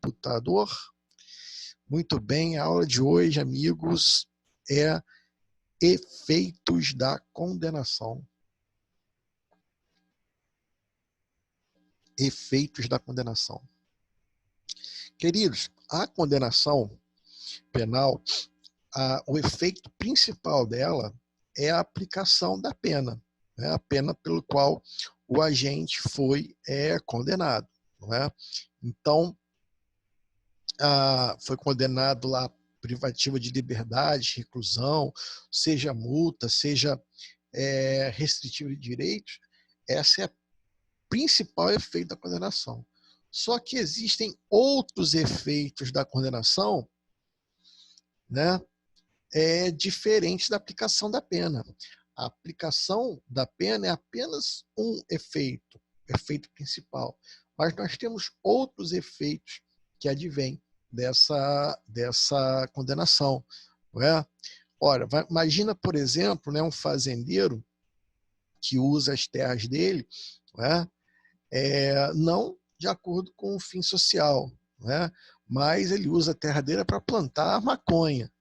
computador. Muito bem, a aula de hoje, amigos, é efeitos da condenação. Efeitos da condenação. Queridos, a condenação penal, o efeito principal dela é a aplicação da pena, né? A pena pelo qual o agente foi condenado, não é? Então, foi condenado lá privativa de liberdade, reclusão, seja multa, seja restritivo de direitos. Essa é a principal efeito da condenação. Só que existem outros efeitos da condenação, né, diferentes da aplicação da pena. A aplicação da pena é apenas um efeito, efeito principal. Mas nós temos outros efeitos que advêm dessa condenação, não é? Ora, imagina, por exemplo, né, um fazendeiro que usa as terras dele, não é? Não de acordo com o fim social, não é? Mas ele usa a terra dele para plantar maconha,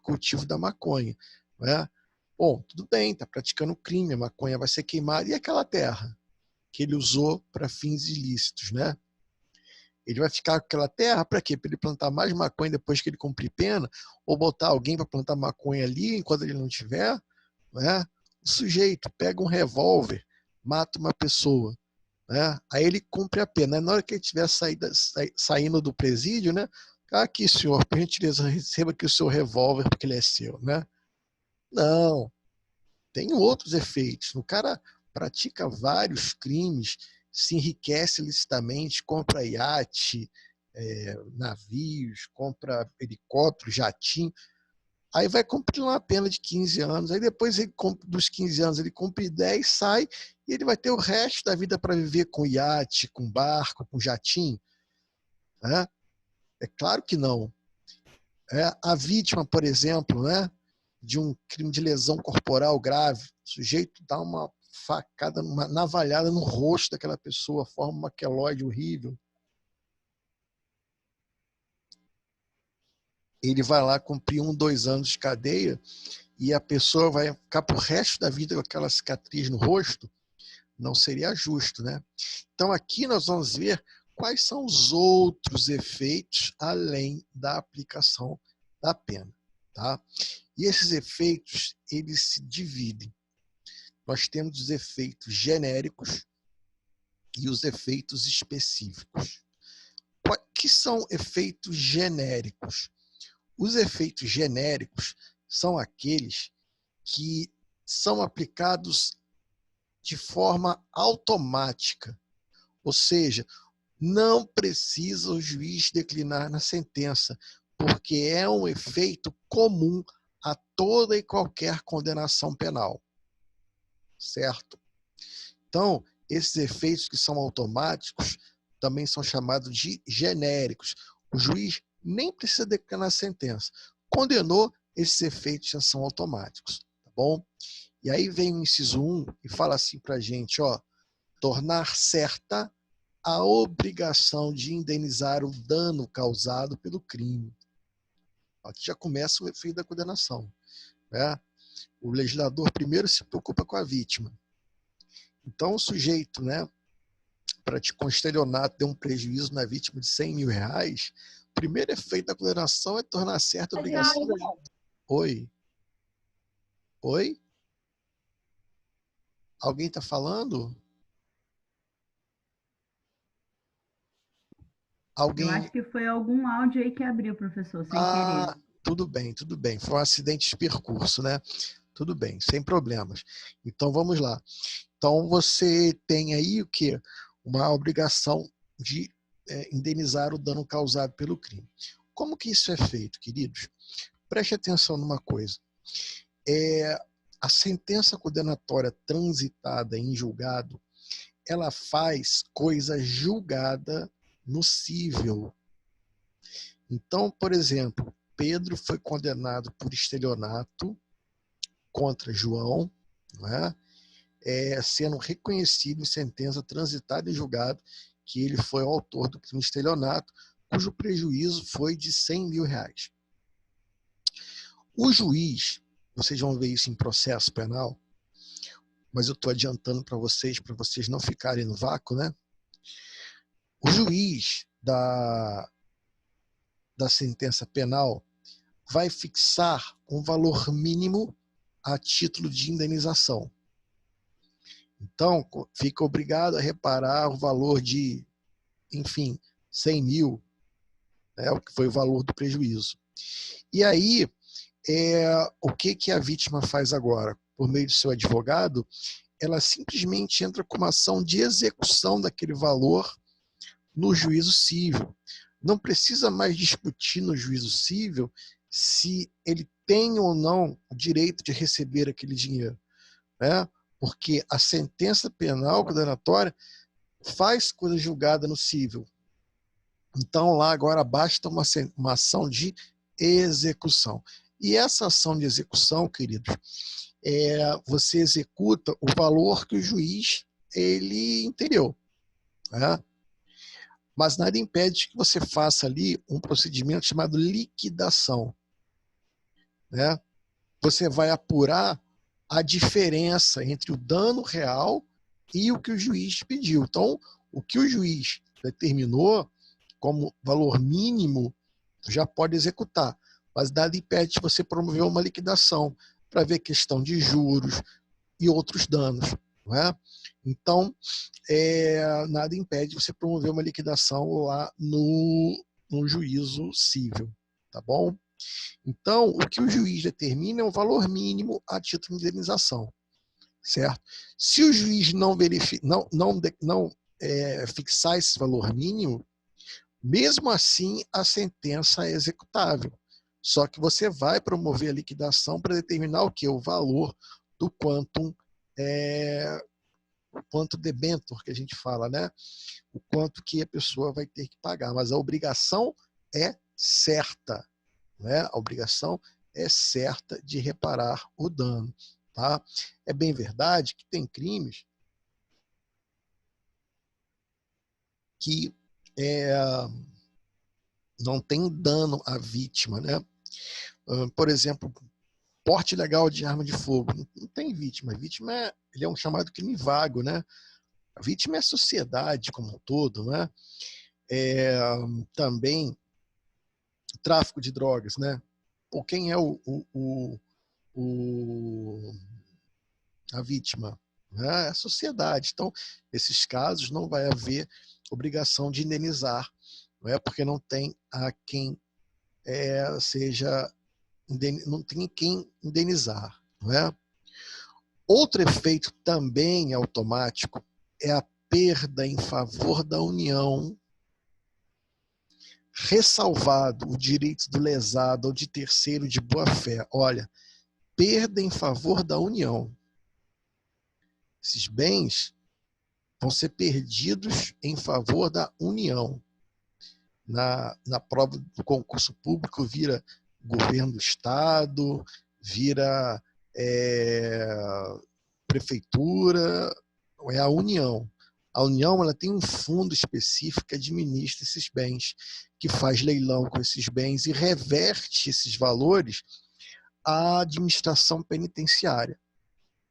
cultivo da maconha, não é? Bom, tudo bem, está praticando crime, a maconha vai ser queimada, e aquela terra que ele usou para fins ilícitos, né? Ele vai ficar com aquela terra para quê? Para ele plantar mais maconha depois que ele cumprir pena, ou botar alguém para plantar maconha ali enquanto ele não tiver, né? O sujeito pega um revólver, mata uma pessoa, né? Aí ele cumpre a pena. Na hora que ele estiver saindo do presídio, né? Aqui, senhor, por gentileza, receba aqui o seu revólver porque ele é seu, né? Não, tem outros efeitos. O cara pratica vários crimes, se enriquece licitamente, compra iate, navios, compra helicóptero, jatinho. Aí vai cumprir uma pena de 15 anos. Aí depois dos 15 anos ele cumpre 10, sai, e ele vai ter o resto da vida para viver com iate, com barco, com jatinho. Né? É claro que não. A vítima, por exemplo, né, de um crime de lesão corporal grave, o sujeito dá uma facada, uma navalhada no rosto daquela pessoa, forma uma queloide horrível. Ele vai lá cumprir 1, 2 anos de cadeia e a pessoa vai ficar pro resto da vida com aquela cicatriz no rosto. Não seria justo, né? Então aqui nós vamos ver quais são os outros efeitos além da aplicação da pena, tá? E esses efeitos, eles se dividem. Nós temos os efeitos genéricos e os efeitos específicos. O que são efeitos genéricos? Os efeitos genéricos são aqueles que são aplicados de forma automática, ou seja, não precisa o juiz declinar na sentença, porque é um efeito comum a toda e qualquer condenação penal, certo? Então, esses efeitos que são automáticos também são chamados de genéricos. O juiz nem precisa declinar a sentença. Condenou, esses efeitos já são automáticos, tá bom? E aí vem o inciso 1 e fala assim para a gente, ó, tornar certa a obrigação de indenizar o dano causado pelo crime. Aqui já começa o efeito da condenação, né? O legislador primeiro se preocupa com a vítima. Então o sujeito, né, praticou um estelionato, deu um prejuízo na vítima de 100 mil reais, o primeiro efeito da condenação é tornar certa a obrigação da... Oi? Oi? Alguém está falando? Eu acho que foi algum áudio aí que abriu, professor, sem querer. Tudo bem, tudo bem. Foi um acidente de percurso, né? Tudo bem, sem problemas. Então, vamos lá. Então, você tem aí o quê? Uma obrigação de indenizar o dano causado pelo crime. Como que isso é feito, queridos? Preste atenção numa coisa. A sentença condenatória transitada em julgado, ela faz coisa julgada no cível. Então, por exemplo, Pedro foi condenado por estelionato contra João, não é? Sendo reconhecido em sentença transitada em julgado que ele foi o autor do crime de estelionato, cujo prejuízo foi de R$100 mil. O juiz, vocês vão ver isso em processo penal, mas eu estou adiantando para vocês não ficarem no vácuo, né? O juiz da sentença penal vai fixar um valor mínimo a título de indenização. Então, fica obrigado a reparar o valor de, enfim, 100 mil, né, o que foi o valor do prejuízo. E aí, o que a vítima faz agora? Por meio do seu advogado, ela simplesmente entra com uma ação de execução daquele valor no juízo cível. Não precisa mais discutir no juízo cível se ele tem ou não o direito de receber aquele dinheiro, né? Porque a sentença penal condenatória faz coisa julgada no cível. Então, lá agora basta uma ação de execução. E essa ação de execução, queridos, você executa o valor que o juiz ele entendeu, né? Mas nada impede que você faça ali um procedimento chamado liquidação, né? Você vai apurar a diferença entre o dano real e o que o juiz pediu. Então, o que o juiz determinou como valor mínimo, já pode executar. Mas nada impede de você promover uma liquidação para ver questão de juros e outros danos, não é? Então, nada impede de você promover uma liquidação lá no juízo cível, tá bom? Então, o que o juiz determina é um valor mínimo a título de indenização, certo? Se o juiz não fixar esse valor mínimo, mesmo assim a sentença é executável. Só que você vai promover a liquidação para determinar o que? O valor do quantum debentur, que a gente fala, né? O quanto que a pessoa vai ter que pagar. Mas a obrigação é certa, né? A obrigação é certa de reparar o dano, tá? É bem verdade que tem crimes que não tem dano à vítima, né? Por exemplo, porte ilegal de arma de fogo. Não tem vítima. A vítima ele é um chamado crime vago, né? A vítima é a sociedade como um todo, né? Também tráfico de drogas, né? Por quem é a vítima? Né? É a sociedade. Então, nesses casos, não vai haver obrigação de indenizar, não é? Porque não tem a quem não tem quem indenizar, não é? Outro efeito também automático é a perda em favor da União, ressalvado o direito do lesado ou de terceiro de boa-fé. Olha, perda em favor da União. Esses bens vão ser perdidos em favor da União. Na prova do concurso público vira governo do Estado, vira prefeitura, é a União. A União ela tem um fundo específico que administra esses bens, que faz leilão com esses bens e reverte esses valores à administração penitenciária.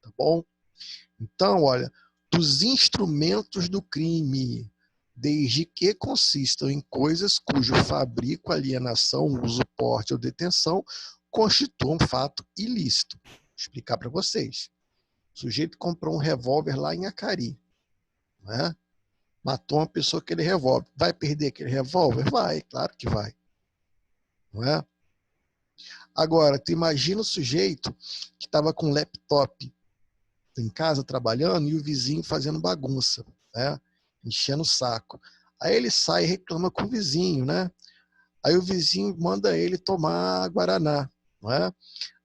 Tá bom? Então, olha, dos instrumentos do crime, desde que consistam em coisas cujo fabrico, alienação, uso, porte ou detenção constituam um fato ilícito. Vou explicar para vocês. O sujeito comprou um revólver lá em Acari, né? Matou uma pessoa com aquele revólver. Vai perder aquele revólver? Vai, claro que vai. Não é? Agora, tu imagina o sujeito que estava com um laptop em casa trabalhando e o vizinho fazendo bagunça, né? Enchendo o saco. Aí ele sai e reclama com o vizinho, né? Aí o vizinho manda ele tomar guaraná, não é?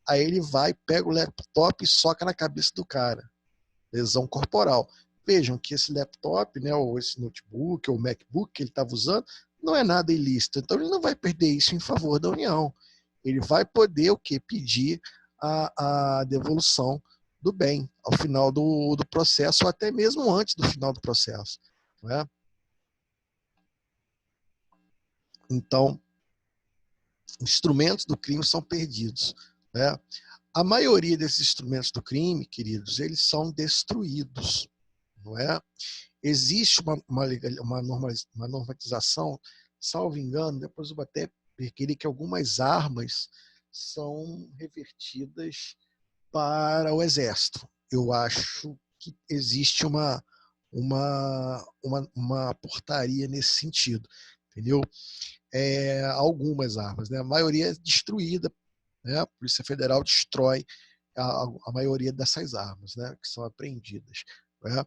Aí ele vai, pega o laptop e soca na cabeça do cara. Lesão corporal. Vejam que esse laptop, né, ou esse notebook, ou MacBook que ele estava usando, não é nada ilícito. Então ele não vai perder isso em favor da União. Ele vai poder o quê? Pedir a devolução do bem ao final do processo, ou até mesmo antes do final do processo. Não é? Então, instrumentos do crime são perdidos, né? A maioria desses instrumentos do crime, queridos, eles são destruídos, não é? Existe uma normatização, salvo engano, depois eu vou até requerer que algumas armas são revertidas para o Exército. Eu acho que existe uma portaria nesse sentido, entendeu? Algumas armas, né? A maioria é destruída, né? A Polícia Federal destrói a maioria dessas armas, né? Que são apreendidas, né?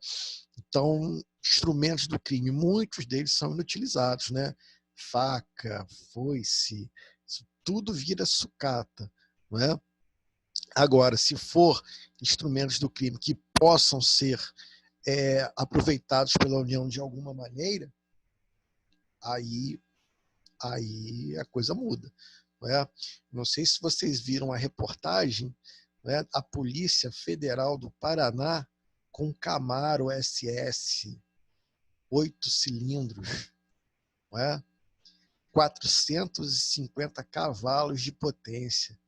Então, instrumentos do crime, muitos deles são inutilizados, né? Faca, foice, isso tudo vira sucata, não é? Agora, se for instrumentos do crime que possam ser aproveitados pela União de alguma maneira, aí a coisa muda. Não é? Não sei se vocês viram a reportagem, né, a Polícia Federal do Paraná com Camaro SS, 8 cilindros, não é? 450 cavalos de potência,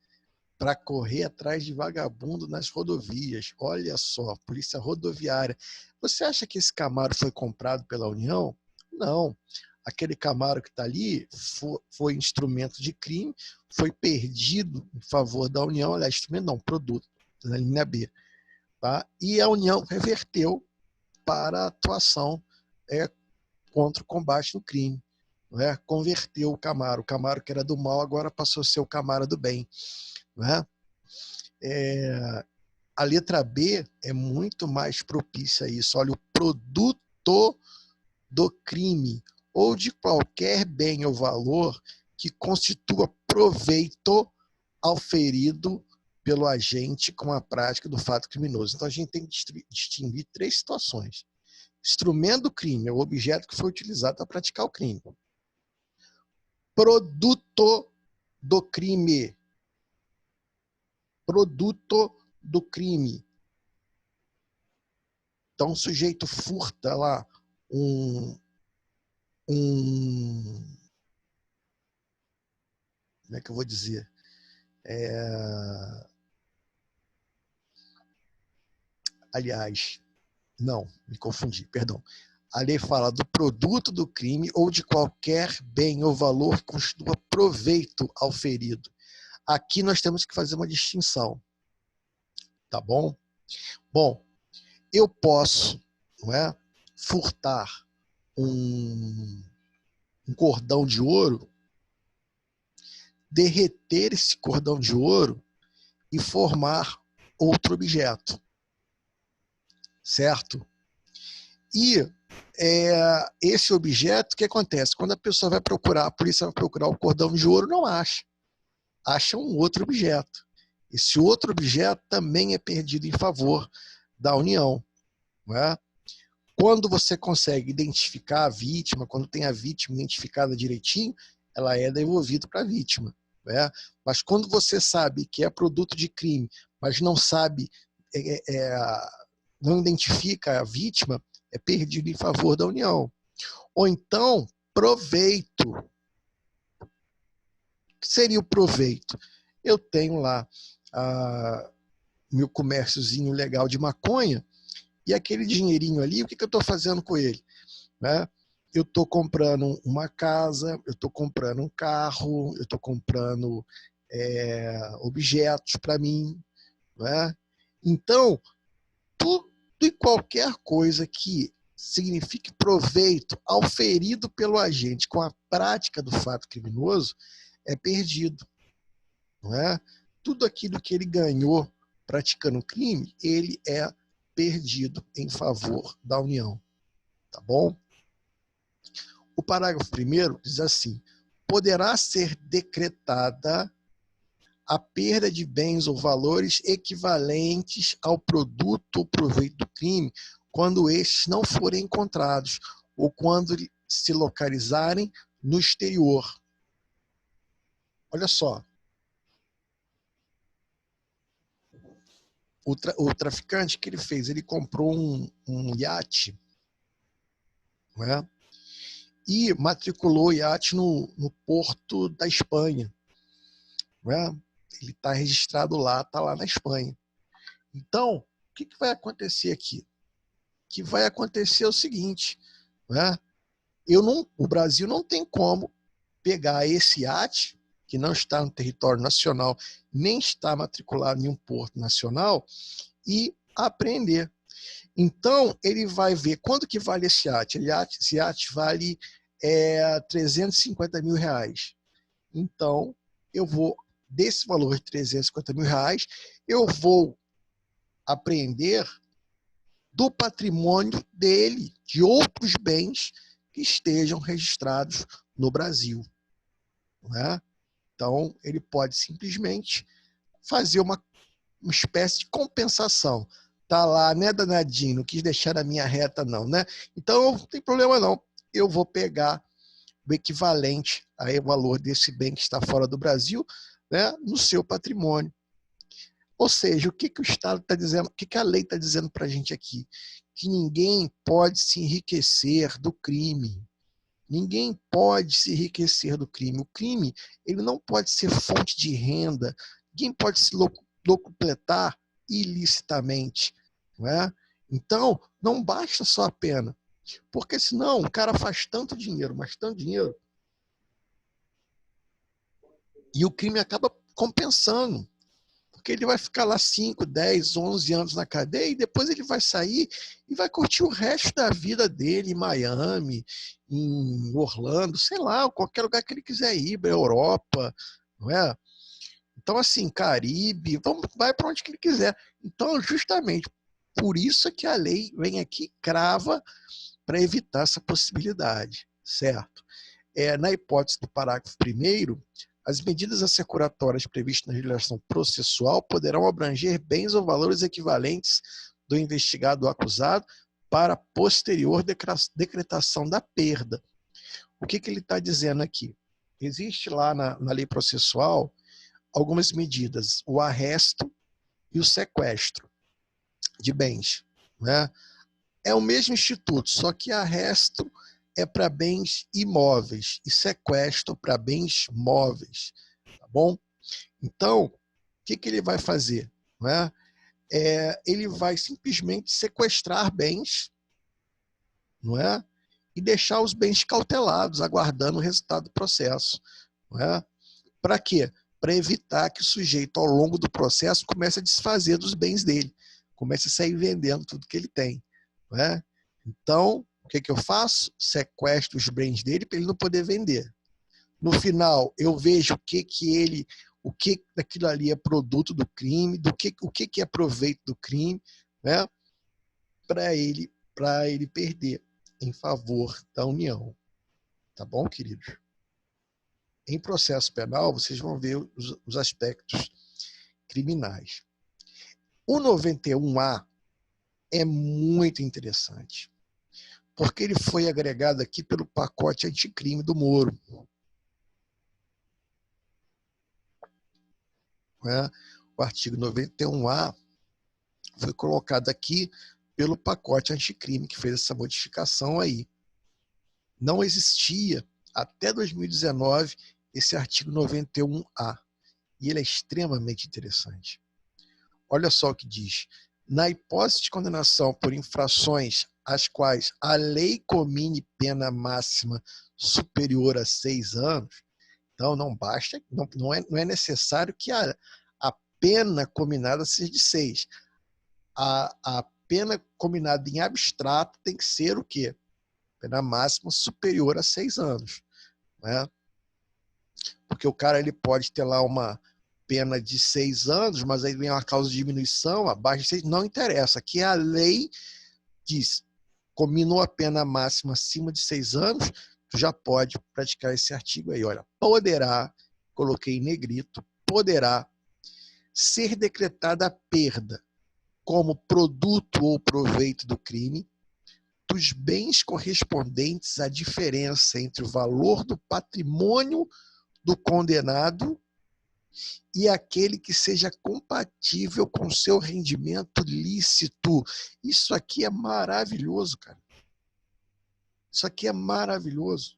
para correr atrás de vagabundo nas rodovias. Olha só, Polícia Rodoviária. Você acha que esse Camaro foi comprado pela União? Não. Aquele Camaro que está ali foi instrumento de crime, foi perdido em favor da União, aliás, instrumento não, produto, na linha B. Tá? E a União reverteu para a atuação contra o combate no crime. Não é? Converteu o Camaro que era do mal, agora passou a ser o Camaro do bem. Né? A letra B é muito mais propícia a isso. Olha, o produto do crime ou de qualquer bem ou valor que constitua proveito auferido pelo agente com a prática do fato criminoso. Então, a gente tem que distinguir 3 situações. Instrumento do crime é o objeto que foi utilizado para praticar o crime. Produto do crime. Produto do crime. Então, o sujeito furta lá como é que eu vou dizer? Aliás, não, me confundi, perdão. A lei fala do produto do crime ou de qualquer bem ou valor que constitua proveito ao ferido. Aqui nós temos que fazer uma distinção. Tá bom? Bom, eu posso, não é, furtar um cordão de ouro, derreter esse cordão de ouro e formar outro objeto. Certo? E esse objeto, o que acontece? Quando a pessoa vai procurar, a polícia vai procurar o cordão de ouro, não acha. Acha um outro objeto. Esse outro objeto também é perdido em favor da União. Não é? Quando você consegue identificar a vítima, quando tem a vítima identificada direitinho, ela é devolvida para a vítima. Não é? Mas quando você sabe que é produto de crime, mas não sabe, não identifica a vítima, é perdido em favor da União. Ou então, proveito. O que seria o proveito? Eu tenho lá meu comérciozinho legal de maconha, e aquele dinheirinho ali, o que eu estou fazendo com ele? Né? Eu estou comprando uma casa, eu estou comprando um carro, eu estou comprando objetos para mim. Né? Então, tudo e qualquer coisa que signifique proveito auferido pelo agente com a prática do fato criminoso é perdido. Não é? Tudo aquilo que ele ganhou praticando o crime, ele é perdido em favor da União. Tá bom? O parágrafo 1º diz assim: poderá ser decretada a perda de bens ou valores equivalentes ao produto ou proveito do crime quando estes não forem encontrados ou quando se localizarem no exterior. Olha só. O traficante, que ele fez? Ele comprou um iate, não é? e matriculou o iate no porto da Espanha. Né? Ele está registrado lá, está lá na Espanha. Então, o que vai acontecer aqui? O que vai acontecer é o seguinte, né? O Brasil não tem como pegar esse iate, que não está no território nacional, nem está matriculado em um porto nacional, e apreender. Então, ele vai ver quanto que vale esse iate. Esse iate vale 350 mil reais. Então, eu vou, desse valor de 350 mil reais, eu vou apreender do patrimônio dele, de outros bens que estejam registrados no Brasil. Né? Então, ele pode simplesmente fazer uma espécie de compensação. Tá lá, né, danadinho, não quis deixar na minha reta, não, né? Então, não tem problema, não. Eu vou pegar o equivalente ao valor desse bem que está fora do Brasil, né, no seu patrimônio. Ou seja, o que o Estado está dizendo, o que a lei está dizendo para a gente aqui? Que ninguém pode se enriquecer do crime. Ninguém pode se enriquecer do crime. O crime, ele não pode ser fonte de renda. Ninguém pode se locupletar ilicitamente. Não é? Então, não basta só a pena. Porque senão o cara faz tanto dinheiro, mas tanto dinheiro, e o crime acaba compensando. Porque ele vai ficar lá 5, 10, 11 anos na cadeia e depois ele vai sair e vai curtir o resto da vida dele em Miami, em Orlando, sei lá, qualquer lugar que ele quiser ir, para a Europa, não é? Então, assim, Caribe, vai para onde que ele quiser. Então, justamente por isso é que a lei vem aqui e crava para evitar essa possibilidade, certo? Na hipótese do parágrafo 1º, as medidas assecuratórias previstas na legislação processual poderão abranger bens ou valores equivalentes do investigado ou acusado para posterior decretação da perda. O que ele está dizendo aqui? Existe lá na lei processual algumas medidas, o arresto e o sequestro de bens. Né? É o mesmo instituto, só que arresto é para bens imóveis e sequestro para bens móveis, tá bom? Então, o que ele vai fazer? Né? Ele vai simplesmente sequestrar bens, não é? E deixar os bens cautelados, aguardando o resultado do processo. Não é? Para quê? Para evitar que o sujeito, ao longo do processo, comece a desfazer dos bens dele, comece a sair vendendo tudo que ele tem. Não é? Então, o que eu faço? Sequestro os bens dele para ele não poder vender. No final, eu vejo o que daquilo ali é produto do crime, o que é proveito do crime, né? Para ele perder em favor da União. Tá bom, queridos? Em processo penal, vocês vão ver os aspectos criminais. O 91A é muito interessante, porque ele foi agregado aqui pelo pacote anticrime do Moro. Né? O artigo 91A foi colocado aqui pelo pacote anticrime, que fez essa modificação aí. Não existia, até 2019, esse artigo 91A. E ele é extremamente interessante. Olha só o que diz. Na hipótese de condenação por infrações às quais a lei comine pena máxima superior a 6 anos, então não basta, não é necessário que a pena combinada seja de 6. A pena combinada em abstrato tem que ser o quê? Pena máxima superior a 6 anos. Né? Porque o cara ele pode ter lá uma pena de 6 anos, mas aí vem uma causa de diminuição, abaixo de 6, não interessa. Aqui a lei diz, combinou a pena máxima acima de 6 anos, tu já pode praticar esse artigo aí. Olha, poderá, coloquei em negrito, poderá ser decretada a perda como produto ou proveito do crime dos bens correspondentes à diferença entre o valor do patrimônio do condenado e aquele que seja compatível com seu rendimento lícito. Isso aqui é maravilhoso, cara. Isso aqui é maravilhoso.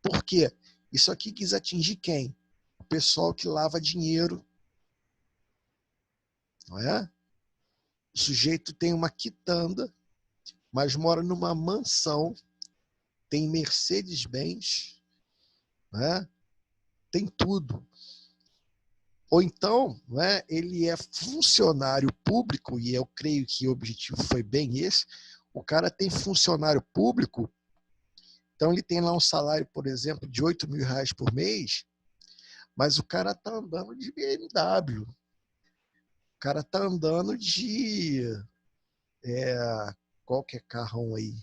Por quê? Isso aqui quis atingir quem? O pessoal que lava dinheiro. Não é? O sujeito tem uma quitanda, mas mora numa mansão, tem Mercedes-Benz, né? Tem tudo. Ou então, né, ele é funcionário público, e eu creio que o objetivo foi bem esse, o cara tem funcionário público, então ele tem lá um salário, por exemplo, de R$ 8.000 por mês, mas o cara está andando de BMW, o cara está andando de qualquer carrão aí,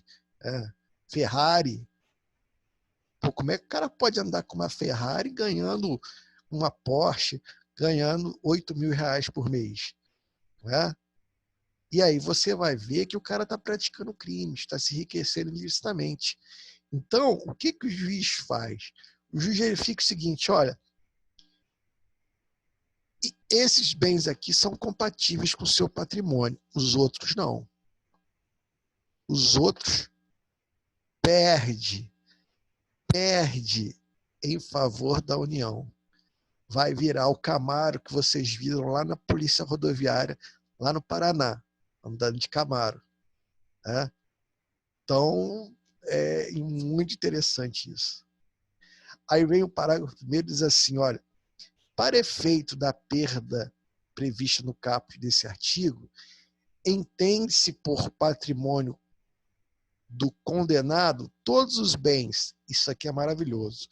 Ferrari. Pô, como é que o cara pode andar com uma Ferrari ganhando uma Porsche, ganhando R$ 8.000 por mês? Não é? E aí você vai ver que o cara está praticando crime, está se enriquecendo ilicitamente. Então, o que o juiz faz? O juiz verifica o seguinte, olha, esses bens aqui são compatíveis com o seu patrimônio, os outros não. Os outros perde em favor da União. Vai virar o Camaro que vocês viram lá na Polícia Rodoviária, lá no Paraná, andando de Camaro. Né? Então, é muito interessante isso. Aí vem o parágrafo primeiro e diz assim, olha, para efeito da perda prevista no caput desse artigo, entende-se por patrimônio do condenado todos os bens, isso aqui é maravilhoso,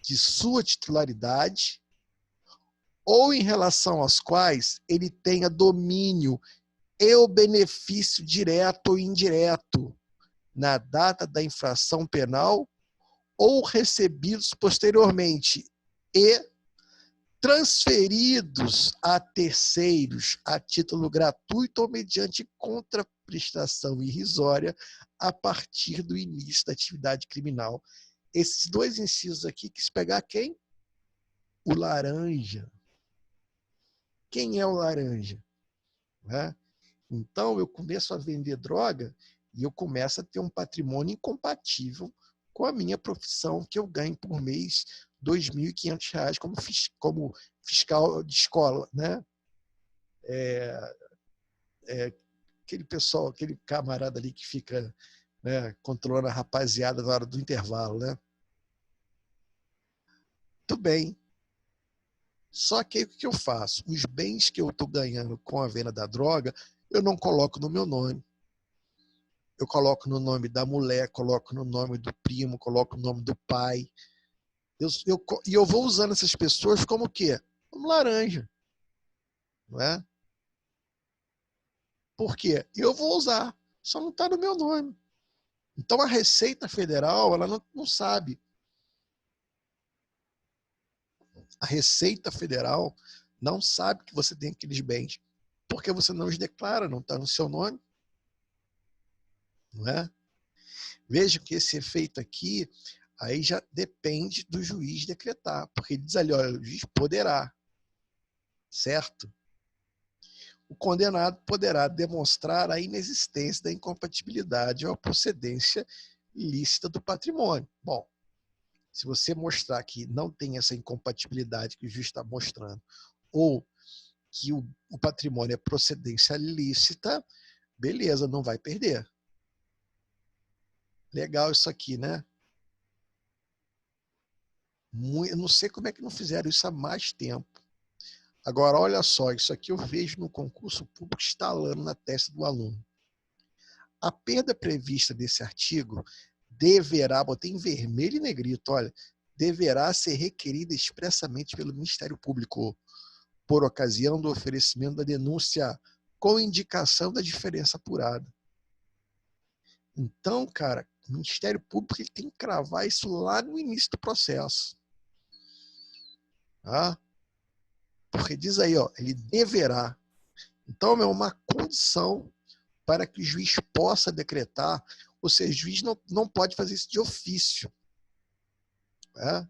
de sua titularidade ou em relação aos quais ele tenha domínio e o benefício direto ou indireto na data da infração penal ou recebidos posteriormente e transferidos a terceiros a título gratuito ou mediante contraprestação irrisória a partir do início da atividade criminal. Esses dois incisos aqui, quis pegar quem? O laranja. Quem é o laranja? Né? Então, eu começo a vender droga e eu começo a ter um patrimônio incompatível com a minha profissão, que eu ganho por mês R$ 2.500 como fiscal de escola. Né? Aquele pessoal, aquele camarada ali que fica, né, controlando a rapaziada na hora do intervalo. Né? Muito bem. Só que aí o que eu faço? Os bens que eu estou ganhando com a venda da droga, eu não coloco no meu nome. Eu coloco no nome da mulher, coloco no nome do primo, coloco no nome do pai. E eu vou usando essas pessoas como o quê? Como laranja. Não é? Por quê? Eu vou usar, só não está no meu nome. Então a Receita Federal, ela não sabe. A Receita Federal não sabe que você tem aqueles bens, porque você não os declara, não está no seu nome. Não é? Veja que esse efeito aqui, aí já depende do juiz decretar, porque ele diz ali, olha, o juiz poderá, certo? O condenado poderá demonstrar a inexistência da incompatibilidade ou a procedência ilícita do patrimônio. Bom, se você mostrar que não tem essa incompatibilidade que o juiz está mostrando, ou que o patrimônio é procedência lícita, beleza, não vai perder. Legal isso aqui, né? Eu não sei como é que não fizeram isso há mais tempo. Agora, olha só, isso aqui eu vejo no concurso público instalando na testa do aluno. A perda prevista desse artigo deverá, botei em vermelho e negrito, olha, deverá ser requerida expressamente pelo Ministério Público por ocasião do oferecimento da denúncia com indicação da diferença apurada. Então, cara, o Ministério Público ele tem que cravar isso lá no início do processo. Tá? Porque diz aí, ó, ele deverá. Então, é uma condição para que o juiz possa decretar, ou seja, o juiz não pode fazer isso de ofício. Né?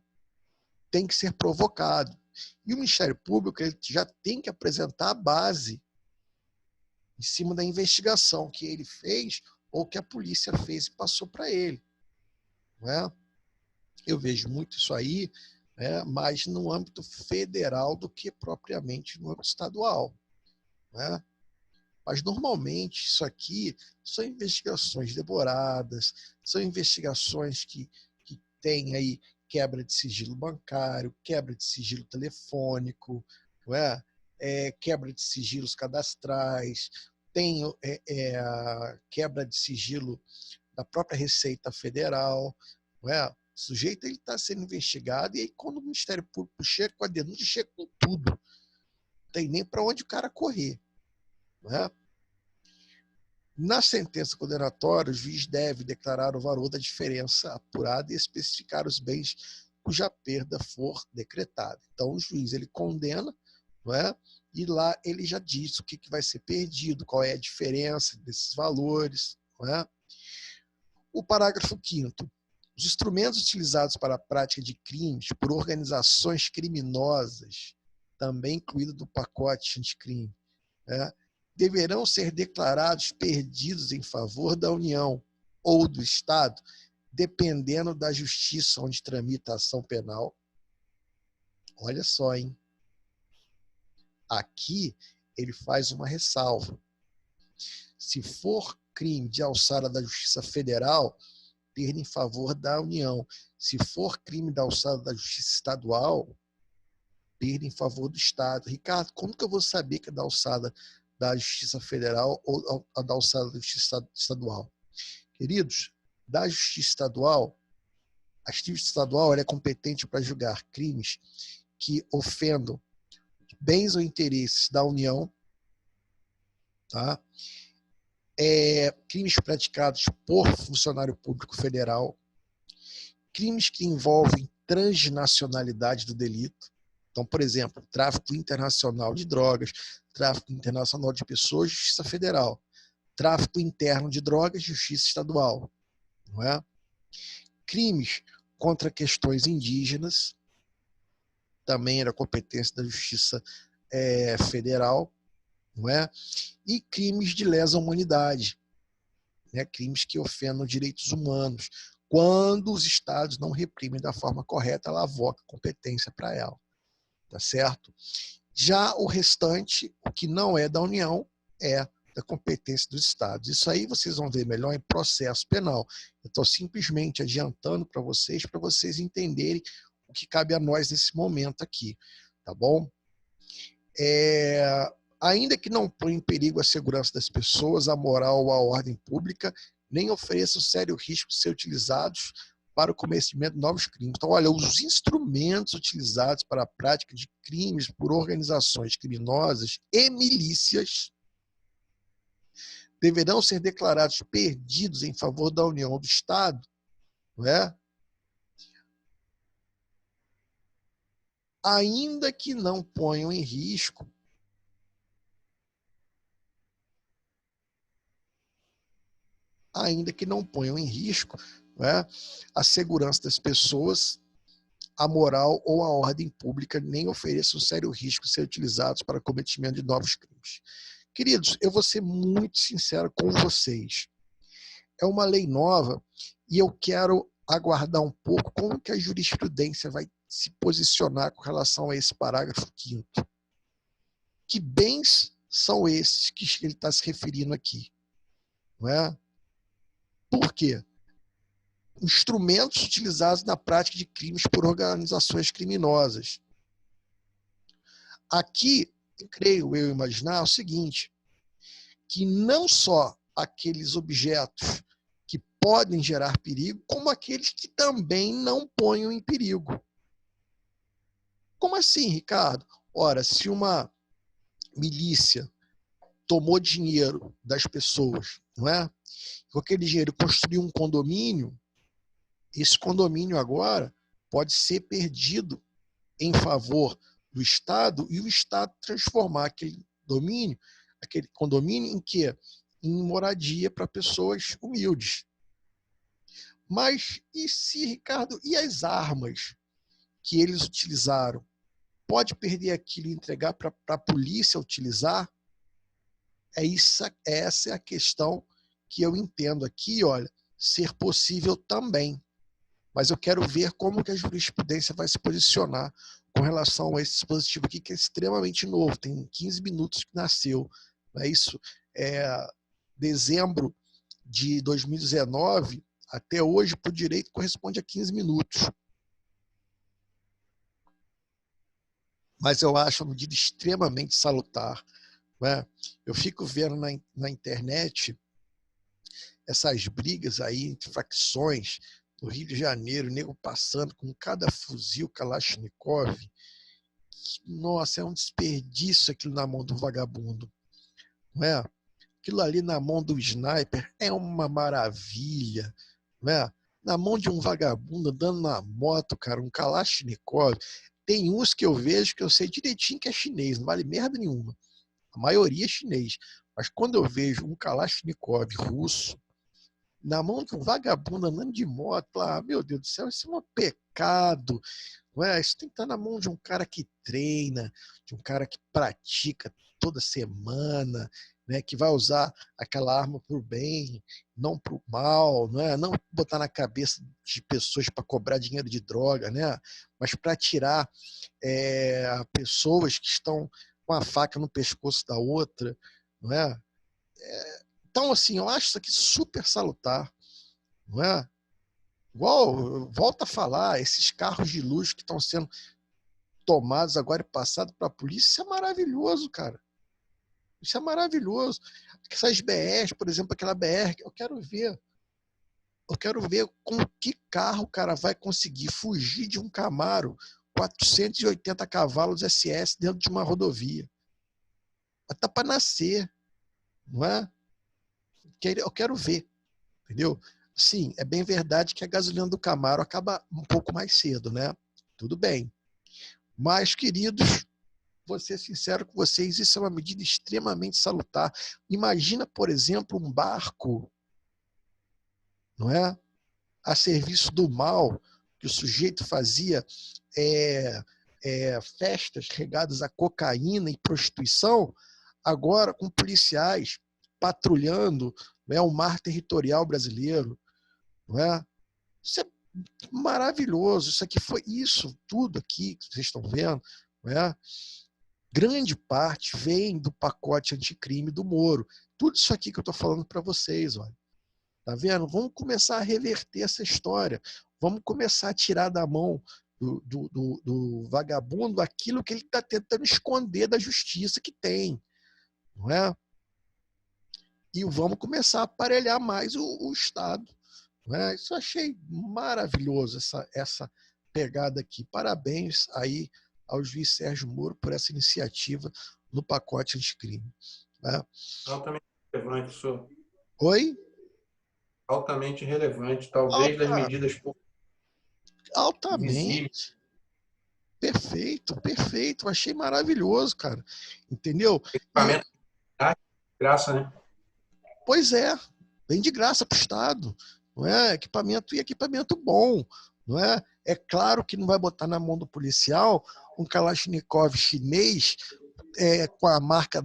Tem que ser provocado. E o Ministério Público ele já tem que apresentar a base em cima da investigação que ele fez ou que a polícia fez e passou para ele. não é? Eu vejo muito isso aí, mais no âmbito federal do que propriamente no âmbito estadual, né? Mas, normalmente, isso aqui são investigações demoradas, são investigações que têm aí quebra de sigilo bancário, quebra de sigilo telefônico, não é? Quebra de sigilos cadastrais, tem a quebra de sigilo da própria Receita Federal, não é? O sujeito está sendo investigado e aí, quando o Ministério Público chega com a denúncia, chega com tudo. Não tem nem para onde o cara correr, não é? Na sentença condenatória, o juiz deve declarar o valor da diferença apurada e especificar os bens cuja perda for decretada. Então, o juiz ele condena, não é? E lá ele já diz o que vai ser perdido, qual é a diferença desses valores. Não é? O parágrafo 5º. Os instrumentos utilizados para a prática de crimes por organizações criminosas, também incluído do pacote anticrime, deverão ser declarados perdidos em favor da União ou do Estado, dependendo da justiça onde tramita a ação penal. Olha só, hein? Aqui ele faz uma ressalva. Se for crime de alçada da Justiça Federal, perda em favor da União. Se for crime da alçada da Justiça Estadual, perda em favor do Estado. Ricardo, como que eu vou saber que é da alçada da Justiça Federal ou a da alçada da Justiça Estadual? Queridos, da Justiça Estadual, a Justiça Estadual é competente para julgar crimes que ofendam bens ou interesses da União, tá? Crimes praticados por funcionário público federal, crimes que envolvem transnacionalidade do delito. Então, por exemplo, tráfico internacional de drogas, tráfico internacional de pessoas, Justiça Federal. Tráfico interno de drogas, Justiça Estadual. Não é? Crimes contra questões indígenas, também era competência da Justiça Federal. Não é? E crimes de lesa humanidade, né? Crimes que ofendam direitos humanos. Quando os estados não reprimem da forma correta, ela avoca competência para ela. Tá certo? Já o restante, o que não é da União, é da competência dos estados. Isso aí vocês vão ver melhor em processo penal. Eu estou simplesmente adiantando para vocês entenderem o que cabe a nós nesse momento aqui. Tá bom? Ainda que não ponha em perigo a segurança das pessoas, a moral ou a ordem pública, nem ofereçam sério risco de ser utilizados para o cometimento de novos crimes. Então, olha, os instrumentos utilizados para a prática de crimes por organizações criminosas e milícias deverão ser declarados perdidos em favor da União ou do Estado, não é? Ainda que não ponham em risco a segurança das pessoas, a moral ou a ordem pública, nem ofereçam sério risco de ser utilizados para cometimento de novos crimes. Queridos, eu vou ser muito sincero com vocês. É uma lei nova e eu quero aguardar um pouco como que a jurisprudência vai se posicionar com relação a esse parágrafo 5º. Que bens são esses que ele está se referindo aqui? Não é? Por quê? Instrumentos utilizados na prática de crimes por organizações criminosas. Aqui, creio eu imaginar o seguinte, que não só aqueles objetos que podem gerar perigo, como aqueles que também não ponham em perigo. Como assim, Ricardo? Ora, se uma milícia tomou dinheiro das pessoas, não é? Com aquele dinheiro construiu um condomínio, esse condomínio agora pode ser perdido em favor do Estado e o Estado transformar aquele condomínio em quê? Em moradia para pessoas humildes. Mas e se, Ricardo, e as armas que eles utilizaram? Pode perder aquilo e entregar para a polícia utilizar? Essa é a questão que eu entendo aqui, olha, ser possível também. mas eu quero ver como que a jurisprudência vai se posicionar com relação a esse dispositivo aqui, que é extremamente novo, tem 15 minutos que nasceu. Não é isso? Dezembro de 2019, até hoje, por direito, corresponde a 15 minutos. Mas eu acho uma medida extremamente salutar. Não é? Eu fico vendo na internet essas brigas aí entre facções no Rio de Janeiro, nego passando com cada fuzil Kalashnikov. Nossa, é um desperdício aquilo na mão do vagabundo. Não é? Aquilo ali na mão do sniper é uma maravilha. Não é? Na mão de um vagabundo andando na moto, cara, um Kalashnikov. Tem uns que eu vejo que eu sei direitinho que é chinês, não vale merda nenhuma. A maioria é chinês. Mas quando eu vejo um Kalashnikov russo na mão de um vagabundo andando de moto, meu Deus do céu, isso é um pecado. Não é? Isso tem que estar na mão de um cara que treina, de um cara que pratica toda semana, né, que vai usar aquela arma para o bem, não para o mal, não é? Não botar na cabeça de pessoas para cobrar dinheiro de droga, né? Mas para tirar pessoas que estão com a faca no pescoço da outra, não é? Então, assim, eu acho isso aqui super salutar, não é? Igual, volta a falar, esses carros de luxo que estão sendo tomados agora e passados para a polícia, isso é maravilhoso, cara. Isso é maravilhoso. Essas BRs, por exemplo, aquela BR, eu quero ver com que carro o cara vai conseguir fugir de um Camaro 480 cavalos SS dentro de uma rodovia. Está para nascer, não é? Eu quero ver, entendeu? Sim, é bem verdade que a gasolina do Camaro acaba um pouco mais cedo, né? Tudo bem. Mas, queridos, vou ser sincero com vocês, isso é uma medida extremamente salutar. Imagina, por exemplo, um barco, não é? A serviço do mal, que o sujeito fazia festas regadas a cocaína e prostituição, agora com policiais patrulhando, não é, o mar territorial brasileiro. Não é? Isso é maravilhoso. Isso aqui foi isso, tudo aqui que vocês estão vendo, não é? Grande parte vem do pacote anticrime do Moro. Tudo isso aqui que eu estou falando para vocês, olha. Tá vendo? Vamos começar a reverter essa história. Vamos começar a tirar da mão do vagabundo aquilo que ele está tentando esconder da justiça que tem, não é? E vamos começar a aparelhar mais o Estado. Não é? Isso eu achei maravilhoso, essa pegada aqui. Parabéns aí ao juiz Sérgio Moro por essa iniciativa no pacote anticrime. Né? Altamente relevante, senhor. Oi? Altamente relevante, talvez das medidas altamente visíveis. Perfeito, perfeito. Achei maravilhoso, cara. Entendeu? Equipamento de graça, né? Pois é, vem de graça para o Estado. Não é? Equipamento e equipamento bom. Não é? É claro que não vai botar na mão do policial um Kalashnikov chinês com a marca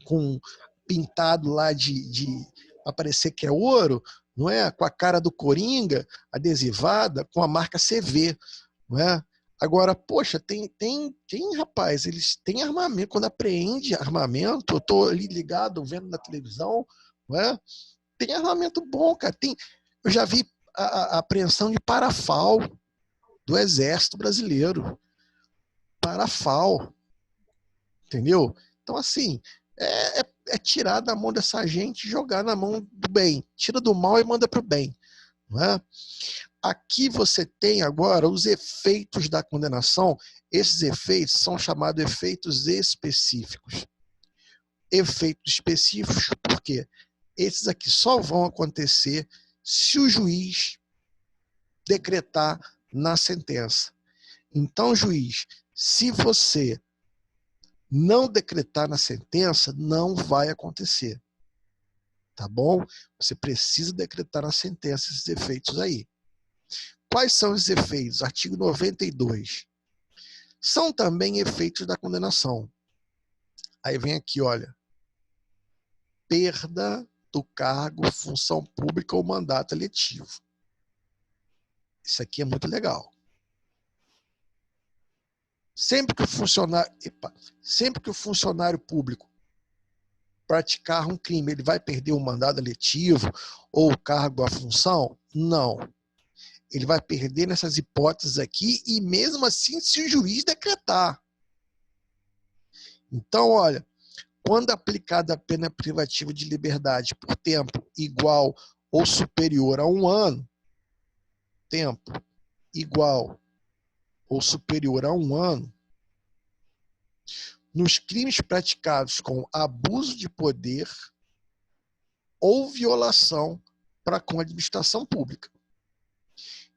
com pintado lá de aparecer que é ouro, não é? Com a cara do Coringa adesivada, com a marca CV, não é? Agora, poxa, tem, rapaz, eles têm armamento. Quando apreende armamento, eu tô ali ligado, vendo na televisão, não é? Tem armamento bom, cara. Eu já vi a apreensão de parafal do Exército Brasileiro. Parafal. Entendeu? Então, assim, é tirar da mão dessa gente e jogar na mão do bem. Tira do mal e manda para o bem. Não é? Aqui você tem agora os efeitos da condenação. Esses efeitos são chamados efeitos específicos. Efeitos específicos por quê? Esses aqui só vão acontecer se o juiz decretar na sentença. Então, juiz, se você não decretar na sentença, não vai acontecer. Tá bom? Você precisa decretar na sentença esses efeitos aí. Quais são os efeitos? Artigo 92. São também efeitos da condenação. Aí vem aqui, olha. Perda do cargo, função pública ou mandato eletivo. Isso aqui é muito legal. Sempre que o funcionário público praticar um crime, ele vai perder o mandado eletivo ou o cargo, a função? Não. Ele vai perder nessas hipóteses aqui e mesmo assim se o juiz decretar. Então, olha, quando aplicada a pena privativa de liberdade por tempo igual ou superior a 1 ano, tempo igual ou superior a 1 ano, nos crimes praticados com abuso de poder ou violação para com a administração pública.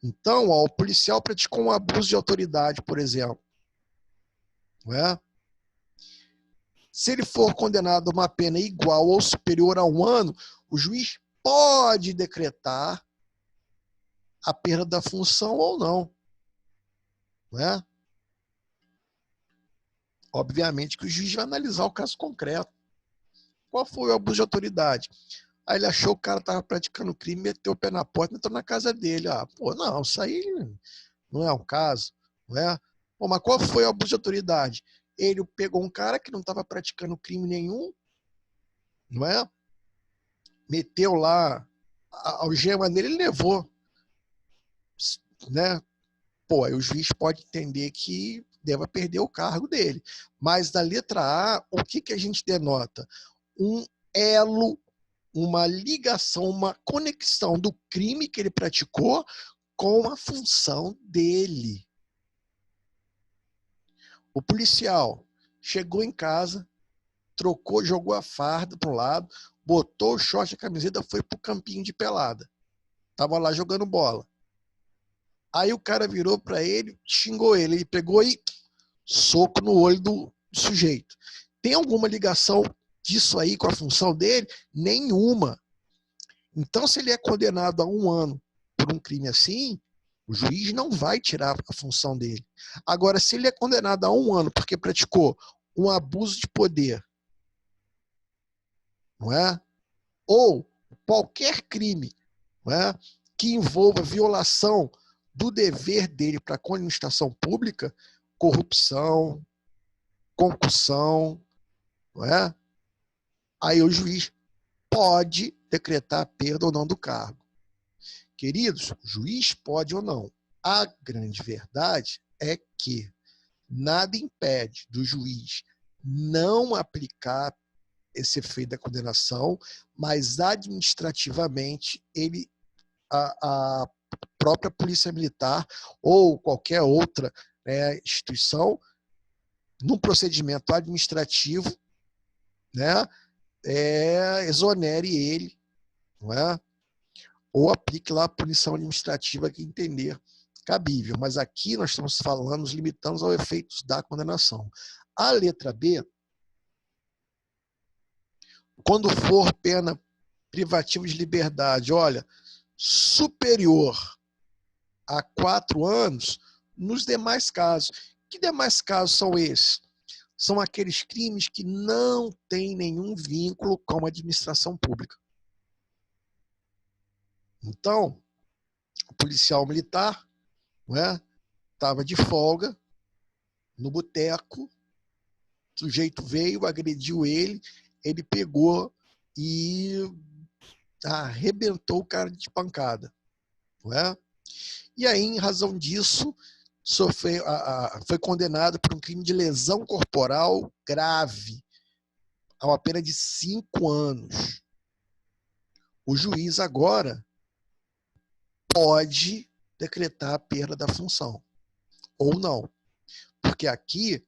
Então, ó, o policial praticou um abuso de autoridade, por exemplo. Não é? Se ele for condenado a uma pena igual ou superior a 1 ano, o juiz pode decretar a perda da função ou não. Não é? Obviamente que o juiz vai analisar o caso concreto. Qual foi o abuso de autoridade? Aí ele achou que o cara estava praticando crime, meteu o pé na porta e entrou na casa dele. Ah, pô, não, isso aí não é um caso, não é? Pô, mas qual foi o abuso de autoridade? Ele pegou um cara que não estava praticando crime nenhum, não é? Meteu lá a algema nele e levou, né? Pô, aí o juiz pode entender que deva perder o cargo dele. Mas na letra A, o que a gente denota? Um elo, uma ligação, uma conexão do crime que ele praticou com a função dele. O policial chegou em casa, trocou, jogou a farda para um lado, botou o short e a camiseta, foi pro campinho de pelada. Tava lá jogando bola. Aí o cara virou para ele, xingou ele. Ele pegou e soco no olho do sujeito. Tem alguma ligação disso aí com a função dele? Nenhuma. Então, se ele é condenado a 1 ano por um crime assim, o juiz não vai tirar a função dele. Agora, se ele é condenado a 1 ano porque praticou um abuso de poder, não é? Ou qualquer crime, não é? Que envolva violação do dever dele para com a administração pública, corrupção, concussão, não é? Aí o juiz pode decretar a perda ou não do cargo. Queridos, o juiz pode ou não. A grande verdade é que nada impede do juiz não aplicar esse efeito da condenação, mas administrativamente a própria Polícia Militar ou qualquer outra, né, instituição, num procedimento administrativo, né, exonere ele, não é? Ou aplique lá a punição administrativa que entender cabível. Mas aqui nós estamos falando, nos limitamos aos efeitos da condenação. A letra B, quando for pena privativa de liberdade, olha, superior a 4 anos, nos demais casos. Que demais casos são esses? São aqueles crimes que não têm nenhum vínculo com a administração pública. Então, o policial militar, né, estava de folga no boteco, o sujeito veio, agrediu ele, ele pegou e arrebentou o cara de pancada. Não é? E aí, em razão disso, foi condenado por um crime de lesão corporal grave, a uma pena de 5 anos. O juiz agora pode decretar a perda da função, ou não. Porque aqui,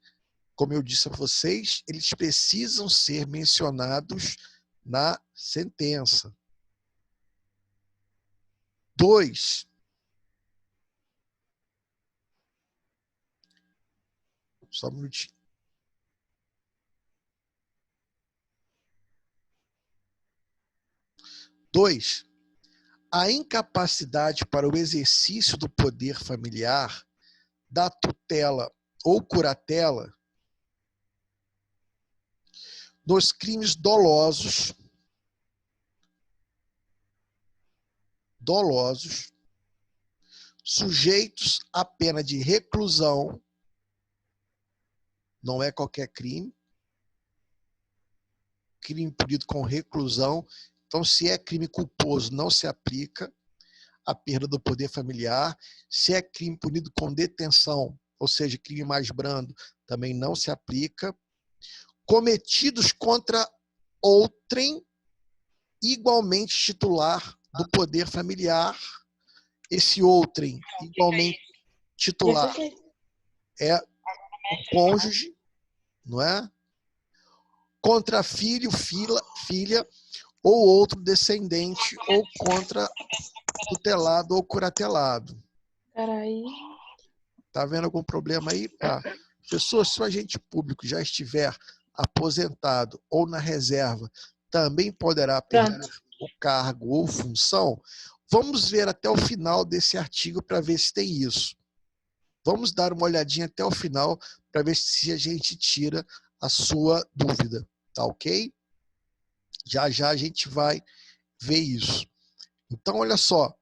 como eu disse a vocês, eles precisam ser mencionados na sentença. 2. Só um minutinho. 2. A incapacidade para o exercício do poder familiar, da tutela ou curatela, nos crimes dolosos, sujeitos à pena de reclusão, não é qualquer crime, crime punido com reclusão. Então, se é crime culposo, não se aplica a perda do poder familiar. Se é crime punido com detenção, ou seja, crime mais brando, também não se aplica. Cometidos contra outrem igualmente titular do poder familiar. Esse outrem igualmente titular é o cônjuge, não é? Contra filho, filha ou outro descendente, ou contra tutelado ou curatelado. Peraí. Tá vendo algum problema aí? Pessoa, se o agente público já estiver aposentado ou na reserva, também poderá perder o cargo ou função. Vamos ver até o final desse artigo para ver se tem isso. Vamos dar uma olhadinha até o final para ver se a gente tira a sua dúvida, tá ok? Já já a gente vai ver isso. Então, olha só.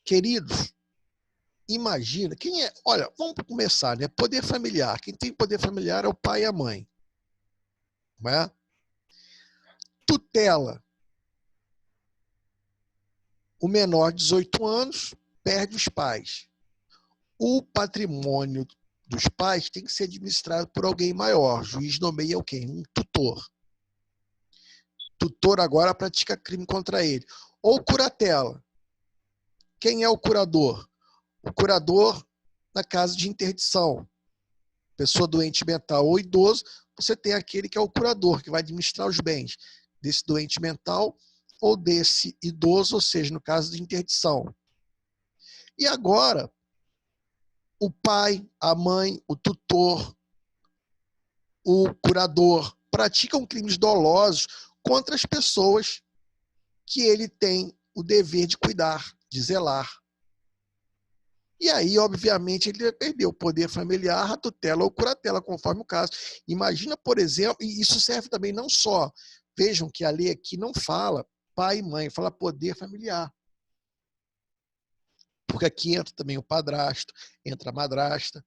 Queridos, imagina, quem é... Olha, vamos começar, né? Poder familiar. Quem tem poder familiar é o pai e a mãe. Não é? Tutela. O menor de 18 anos perde os pais. O patrimônio dos pais tem que ser administrado por alguém maior. O juiz nomeia o quê? Um tutor. Tutor agora pratica crime contra ele. Ou curatela. Quem é o curador? O curador na casa de interdição. Pessoa doente mental ou idoso, você tem aquele que é o curador, que vai administrar os bens desse doente mental ou desse idoso, ou seja, no caso de interdição. E agora, o pai, a mãe, o tutor, o curador praticam crimes dolosos contra as pessoas que ele tem o dever de cuidar, de zelar. E aí, obviamente, ele vai perder o poder familiar, a tutela ou curatela, conforme o caso. Imagina, por exemplo, e isso serve também não só, vejam que a lei aqui não fala pai e mãe, fala poder familiar. Porque aqui entra também o padrasto, entra a madrasta,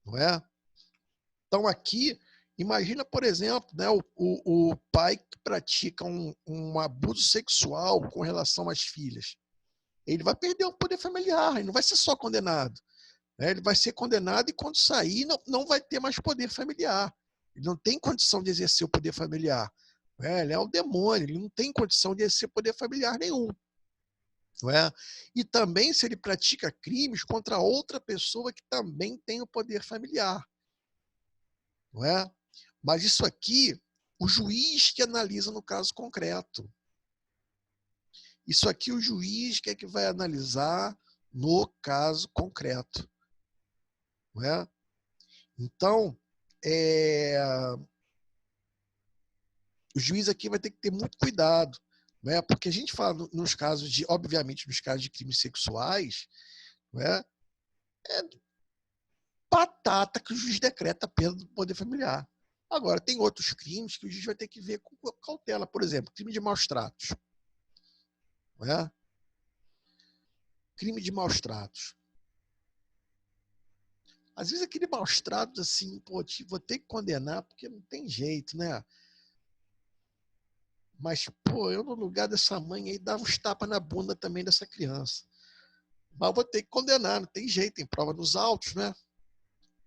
não é? Então aqui, imagina, por exemplo, né, o pai que pratica um abuso sexual com relação às filhas. Ele vai perder o poder familiar, ele não vai ser só condenado. Né? Ele vai ser condenado e quando sair não vai ter mais poder familiar. Ele não tem condição de exercer o poder familiar. Né? Ele é o demônio, ele não tem condição de exercer poder familiar nenhum. Não é? E também se ele pratica crimes contra outra pessoa que também tem o poder familiar. Não é? Mas isso aqui, o juiz que analisa no caso concreto. Isso aqui o juiz que é que vai analisar no caso concreto. Não é? Então, o juiz aqui vai ter que ter muito cuidado. Não é? Porque a gente fala nos casos de, obviamente, nos casos de crimes sexuais, não é? É batata que o juiz decreta a perda do poder familiar. Agora, tem outros crimes que o juiz vai ter que ver com cautela. Por exemplo, crime de maus tratos. Não é? Crime de maus tratos. Às vezes aquele maus tratos assim, pô, vou ter que condenar porque não tem jeito, né? Mas, pô, eu no lugar dessa mãe aí dava uns tapas na bunda também dessa criança. Mas vou ter que condenar, não tem jeito, tem prova nos autos, né?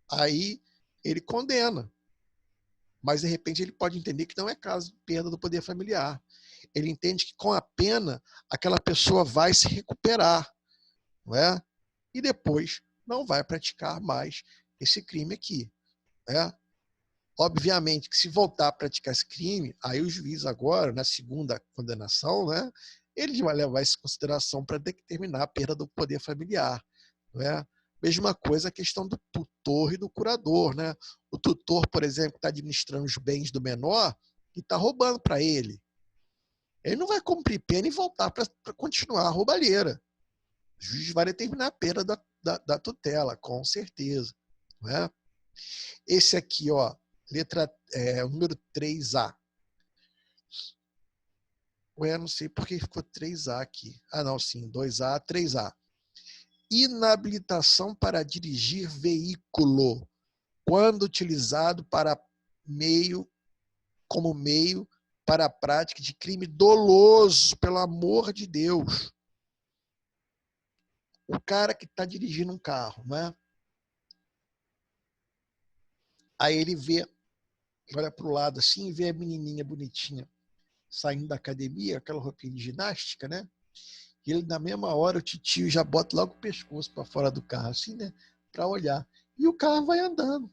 Aí ele condena. Mas, de repente, ele pode entender que não é caso de perda do poder familiar. Ele entende que, com a pena, aquela pessoa vai se recuperar, não é? E depois não vai praticar mais esse crime aqui. Né? Obviamente que, se voltar a praticar esse crime, aí o juiz agora, na segunda condenação, né, ele vai levar isso em consideração para determinar a perda do poder familiar. Não é? Mesma coisa a questão do tutor e do curador. Né? O tutor, por exemplo, está administrando os bens do menor e está roubando para ele. Ele não vai cumprir pena e voltar para continuar a roubalheira. O juiz vai determinar a perda da tutela, com certeza. Não é? Esse aqui, ó, o número 3A. Ué, não sei por que ficou 3A aqui. Ah, não, sim, 2A, 3A. inabilitação para dirigir veículo, quando utilizado como meio para a prática de crime doloso, pelo amor de Deus. O cara que está dirigindo um carro, né? Aí ele olha para o lado assim e vê a menininha bonitinha saindo da academia, aquela roupinha de ginástica, né? E ele, na mesma hora, o titio já bota logo o pescoço para fora do carro, assim, né? Para olhar. E o carro vai andando.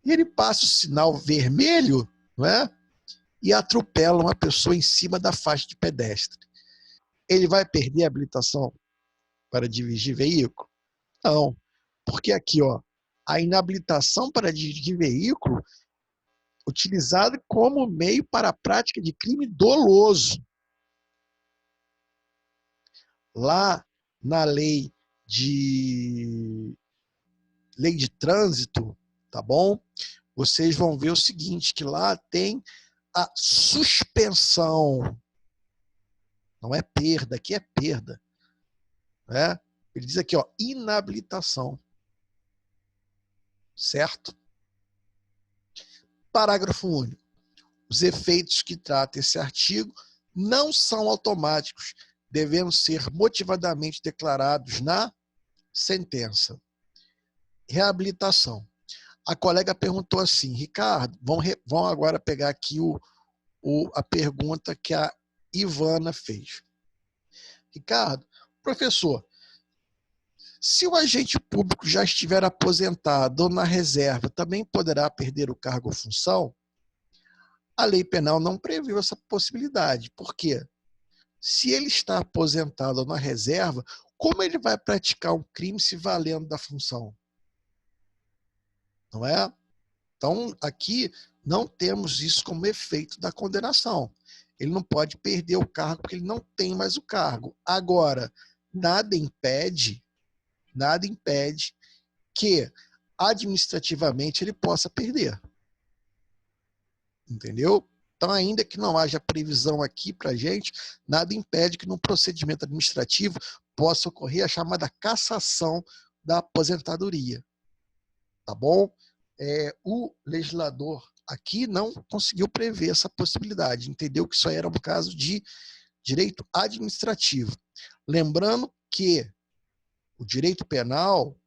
E ele passa o sinal vermelho, não é? E atropela uma pessoa em cima da faixa de pedestre. Ele vai perder a habilitação para dirigir veículo? Não. Porque aqui, ó, a inabilitação para dirigir veículo utilizada como meio para a prática de crime doloso. Lá na lei de trânsito, tá bom? Vocês vão ver o seguinte, que lá tem a suspensão. Não é perda, aqui é perda. Né? Ele diz aqui, ó, inabilitação. Certo? Parágrafo único. Os efeitos que trata esse artigo não são automáticos, devendo ser motivadamente declarados na sentença. Reabilitação. A colega perguntou assim, Ricardo, vão agora pegar aqui a pergunta que a Ivana fez. Ricardo, professor, se o agente público já estiver aposentado ou na reserva, também poderá perder o cargo ou função? A lei penal não previu essa possibilidade. Por quê? Se ele está aposentado ou na reserva, como ele vai praticar um crime se valendo da função? Não é? Então, aqui não temos isso como efeito da condenação. Ele não pode perder o cargo porque ele não tem mais o cargo. Agora, nada impede que administrativamente ele possa perder. Entendeu? Então, ainda que não haja previsão aqui para a gente, nada impede que num procedimento administrativo possa ocorrer a chamada cassação da aposentadoria. Tá bom? O legislador aqui não conseguiu prever essa possibilidade, entendeu que isso aí era um caso de direito administrativo. Lembrando que o direito penal,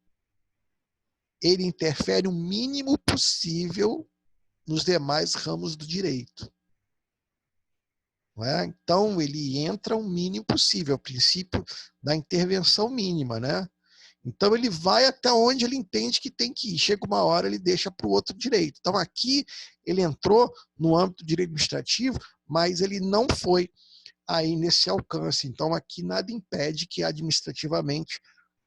ele interfere o mínimo possível nos demais ramos do direito. Não é? Então, ele entra o mínimo possível, é o princípio da intervenção mínima, né? Então, ele vai até onde ele entende que tem que ir. Chega uma hora, ele deixa para o outro direito. Então, aqui, ele entrou no âmbito do direito administrativo, mas ele não foi aí nesse alcance. Então, aqui nada impede que administrativamente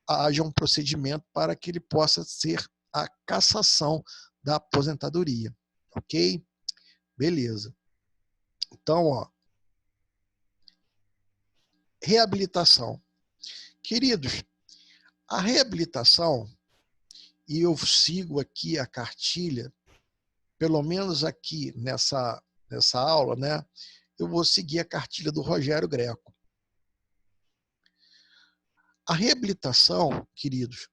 haja um procedimento para que ele possa ser a cassação da aposentadoria. Ok? Beleza. Então, ó, reabilitação. Queridos, a reabilitação, e eu sigo aqui a cartilha, pelo menos aqui nessa aula, né? Eu vou seguir a cartilha do Rogério Greco. A reabilitação, queridos,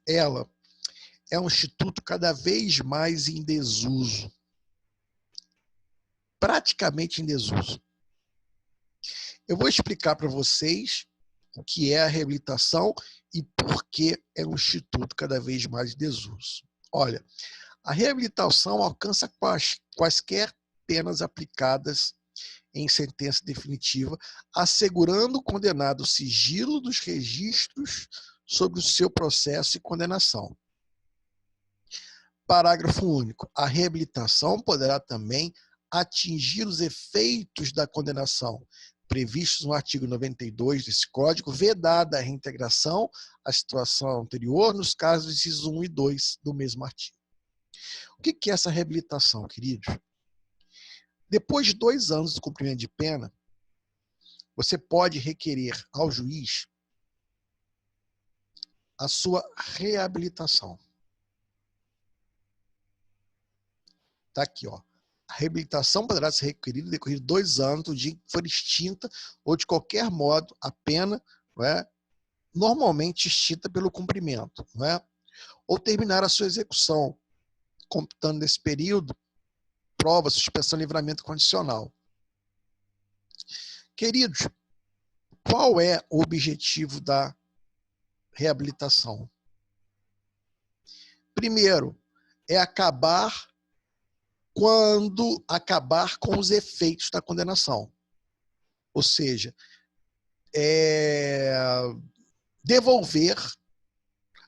ela é um instituto cada vez mais em desuso. Praticamente em desuso. Eu vou explicar para vocês o que é a reabilitação e por que é um instituto cada vez mais em desuso. Olha, a reabilitação alcança quaisquer penas aplicadas em sentença definitiva, assegurando o condenado o sigilo dos registros sobre o seu processo e condenação. Parágrafo único. A reabilitação poderá também atingir os efeitos da condenação previstos no artigo 92 desse Código, vedada a reintegração à situação anterior nos casos dos incisos 1 e 2 do mesmo artigo. O que é essa reabilitação, queridos? Depois de 2 anos do cumprimento de pena, você pode requerer ao juiz a sua reabilitação. Está aqui, ó. A reabilitação poderá ser requerida decorrer de 2 anos do dia em que for extinta ou, de qualquer modo, a pena, não é, normalmente extinta pelo cumprimento, não é, ou terminar a sua execução, computando nesse período prova, suspensão, livramento condicional. Queridos, qual é o objetivo da reabilitação? Primeiro, é acabar com os efeitos da condenação. Ou seja, devolver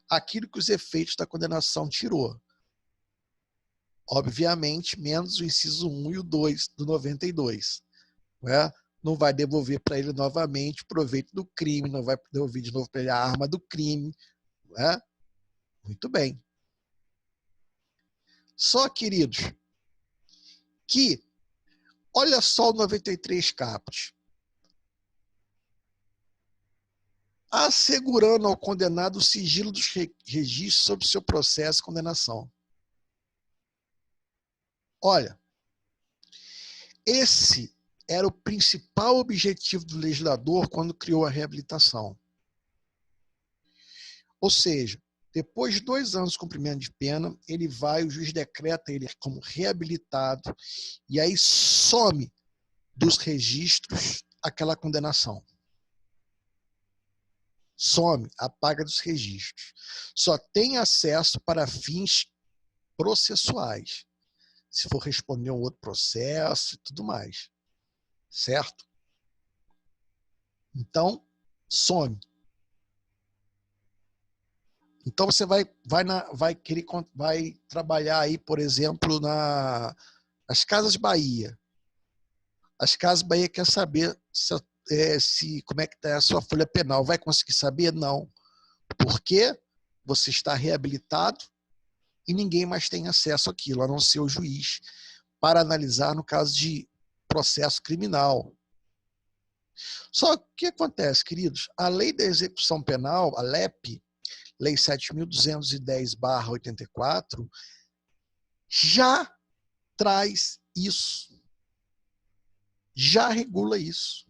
aquilo que os efeitos da condenação tirou. Obviamente, menos o inciso 1 e o 2 do 92. Não é? Não vai devolver para ele novamente o proveito do crime, não vai devolver de novo para ele a arma do crime. Não é? Muito bem. Só, queridos, que olha só o 93 caput. Assegurando ao condenado o sigilo dos registros sobre seu processo de condenação. Olha, esse era o principal objetivo do legislador quando criou a reabilitação. Ou seja, depois de 2 anos de cumprimento de pena, o juiz decreta ele como reabilitado e aí some dos registros aquela condenação. Some, apaga dos registros. Só tem acesso para fins processuais. Se for responder um outro processo e tudo mais. Certo? Então, some. Então, você vai trabalhar aí, por exemplo, nas Casas Bahia. As Casas Bahia quer saber como é que está a sua folha penal. Vai conseguir saber? Não. Porque você está reabilitado e ninguém mais tem acesso àquilo, a não ser o juiz, para analisar no caso de processo criminal. Só que o que acontece, queridos? A Lei da Execução Penal, a LEP, Lei 7.210/84, já traz isso. Já regula isso.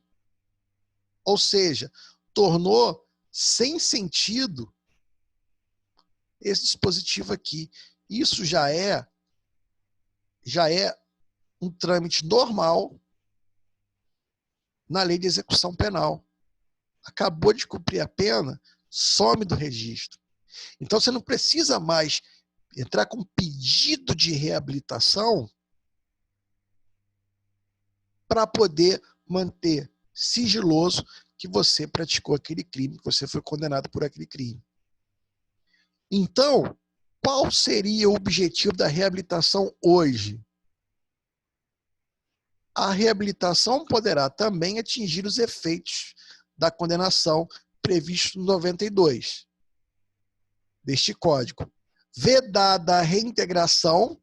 Ou seja, tornou sem sentido esse dispositivo aqui. Isso já é um trâmite normal na lei de execução penal. Acabou de cumprir a pena, some do registro. Então você não precisa mais entrar com pedido de reabilitação para poder manter sigiloso que você praticou aquele crime, que você foi condenado por aquele crime. Então, qual seria o objetivo da reabilitação hoje? A reabilitação poderá também atingir os efeitos da condenação previstos no 92 deste Código, vedada a reintegração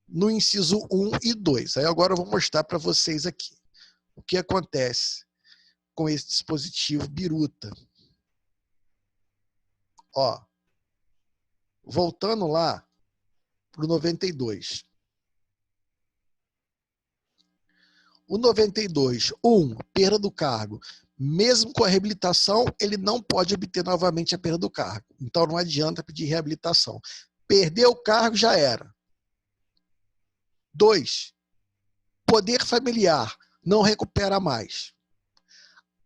no inciso 1 e 2. Aí agora eu vou mostrar para vocês aqui o que acontece com esse dispositivo biruta. Ó, voltando lá para o 92. O 92, perda do cargo. Mesmo com a reabilitação, ele não pode obter novamente a perda do cargo. Então não adianta pedir reabilitação. Perdeu o cargo, já era. 2, poder familiar. Não recupera mais.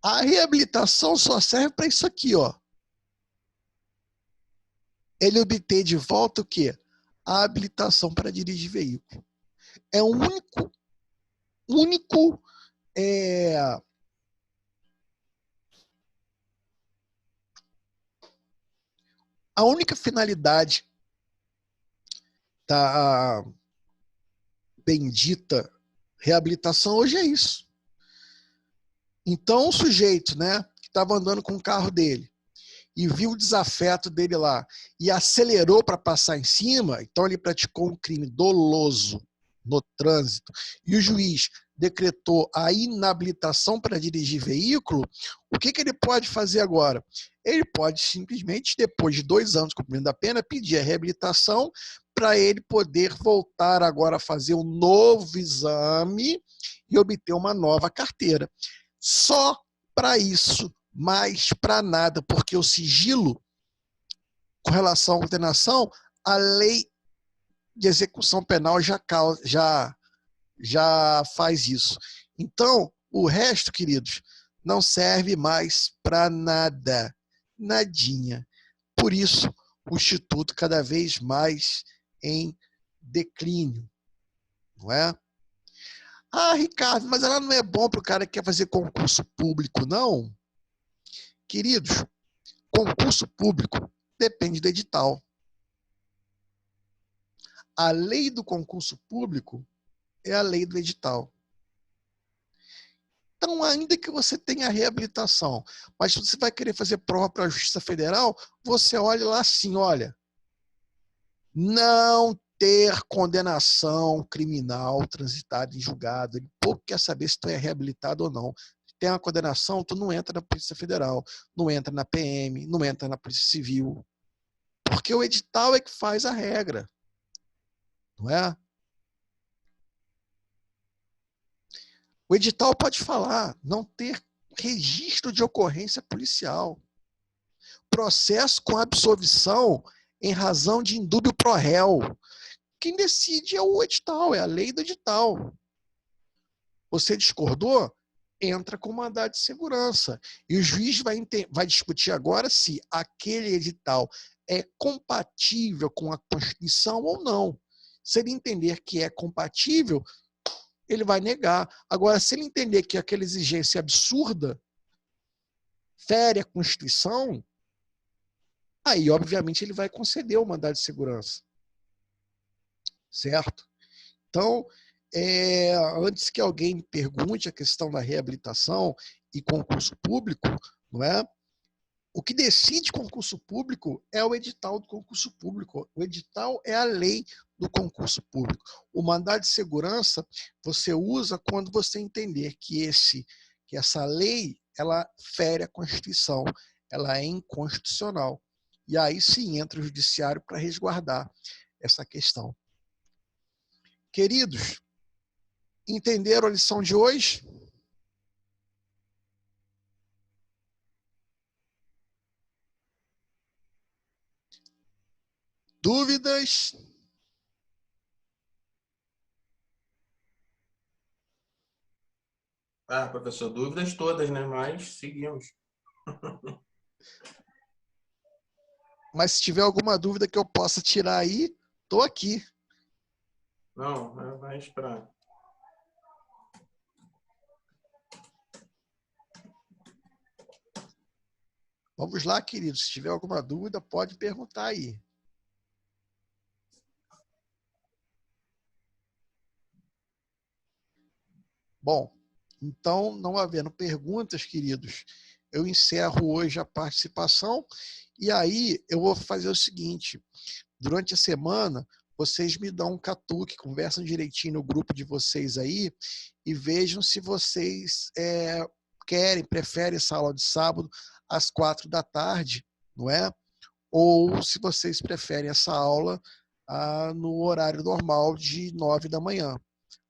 A reabilitação só serve para isso aqui, ó. Ele obter de volta o quê? A habilitação para dirigir veículo. É o único a única finalidade da bendita reabilitação hoje é isso. Então o sujeito, né, que estava andando com o carro dele e viu o desafeto dele lá e acelerou para passar em cima, então ele praticou um crime doloso no trânsito e o juiz decretou a inabilitação para dirigir veículo, o que ele pode fazer agora? Ele pode simplesmente, depois de 2 anos cumprindo a pena, pedir a reabilitação para ele poder voltar agora a fazer um novo exame e obter uma nova carteira. Só para isso, mais para nada, porque o sigilo, com relação à condenação, a lei de execução penal já faz isso. Então, o resto, queridos, não serve mais para nada. Nadinha. Por isso, o Instituto cada vez mais em declínio. Não é? Ah, Ricardo, mas ela não é bom para o cara que quer fazer concurso público, não? Queridos, concurso público depende do edital. A lei do concurso público é a lei do edital. Então, ainda que você tenha reabilitação, mas se você vai querer fazer prova para a Justiça Federal, você olha lá assim, olha, não ter condenação criminal transitada em julgado. Ele pouco quer saber se tu é reabilitado ou não. Tem uma condenação, tu não entra na Polícia Federal, não entra na PM, não entra na Polícia Civil. Porque o edital é que faz a regra. Não é? O edital pode falar, não ter registro de ocorrência policial. Processo com absolvição em razão de indúbio pro réu. Quem decide é o edital, é a lei do edital. Você discordou? Entra com mandado de segurança. E o juiz vai discutir agora se aquele edital é compatível com a Constituição ou não. Se ele entender que é compatível, ele vai negar. Agora, se ele entender que aquela exigência absurda fere a Constituição, aí, obviamente, ele vai conceder o mandado de segurança. Certo? Então, antes que alguém me pergunte a questão da reabilitação e concurso público, não é? O que decide concurso público é o edital do concurso público. O edital é a lei do concurso público. O mandado de segurança você usa quando você entender que essa lei ela fere a Constituição, ela é inconstitucional. E aí sim entra o judiciário para resguardar essa questão. Queridos, entenderam a lição de hoje? Dúvidas? Ah, professor, dúvidas todas, né? Mas seguimos. Mas se tiver alguma dúvida que eu possa tirar aí, estou aqui. Não, é mais para... Vamos lá, queridos. Se tiver alguma dúvida, pode perguntar aí. Bom, então, não havendo perguntas, queridos, eu encerro hoje a participação e aí eu vou fazer o seguinte. Durante a semana, vocês me dão um catuque, conversam direitinho no grupo de vocês aí e vejam se vocês preferem essa aula de sábado às 4 da tarde, não é? Ou se vocês preferem essa aula no horário normal de 9 da manhã.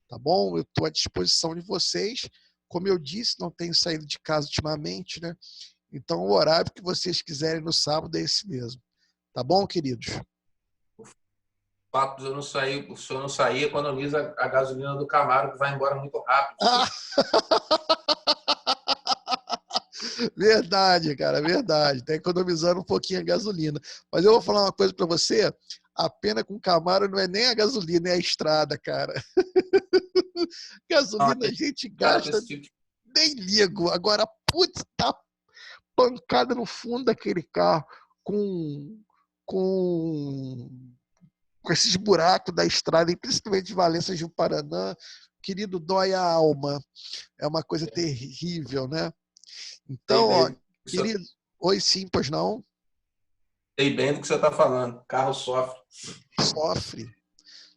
Tá bom? Eu estou à disposição de vocês. Como eu disse, não tenho saído de casa ultimamente, né? Então, o horário que vocês quiserem no sábado é esse mesmo. Tá bom, queridos? O fato de eu não sair, o senhor não sair, economiza a gasolina do Camaro, que vai embora muito rápido. Verdade, cara, verdade. Está economizando um pouquinho a gasolina. Mas eu vou falar uma coisa para você. A pena com Camaro não é nem a gasolina, é a estrada, cara. Gasolina a gente gasta, nem ligo. Agora, putz, tá pancada no fundo daquele carro com esses buracos da estrada, e principalmente de Valença Gil Paraná, querido, dói a alma. É uma coisa terrível, né? Então, ó, querido, oi sim, pois não? Sei bem do que você está falando. Carro sofre. Sofre.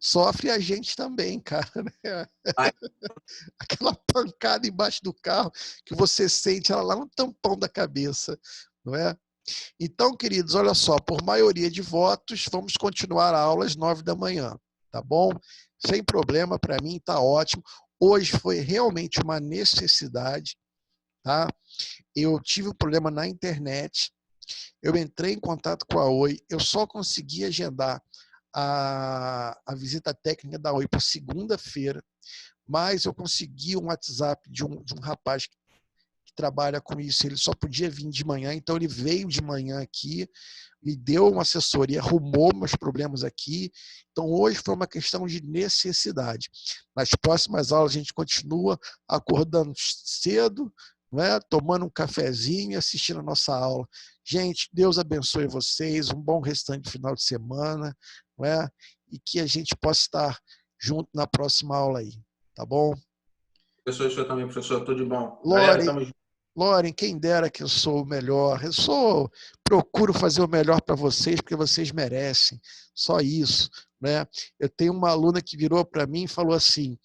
sofre a gente também, cara. Né? Aquela pancada embaixo do carro que você sente ela lá no tampão da cabeça, não é? Então, queridos, olha só, por maioria de votos, vamos continuar a aula às 9 da manhã, tá bom? Sem problema, para mim tá ótimo. Hoje foi realmente uma necessidade, tá? Eu tive um problema na internet, eu entrei em contato com a Oi, eu só consegui agendar a visita técnica da Oi para segunda-feira, mas eu consegui um WhatsApp de um rapaz que trabalha com isso, ele só podia vir de manhã, então ele veio de manhã aqui, me deu uma assessoria, arrumou meus problemas aqui. Então hoje foi uma questão de necessidade. Nas próximas aulas a gente continua acordando cedo, não é? Tomando um cafezinho e assistindo a nossa aula. Gente, Deus abençoe vocês, um bom restante de final de semana, não é? E que a gente possa estar junto na próxima aula aí, tá bom? Professor, o senhor também, professor, tudo de bom. Galera, Loren, tamo junto. Loren, quem dera que eu sou o melhor. Procuro fazer o melhor para vocês, porque vocês merecem. Só isso, né? Eu tenho uma aluna que virou para mim e falou assim,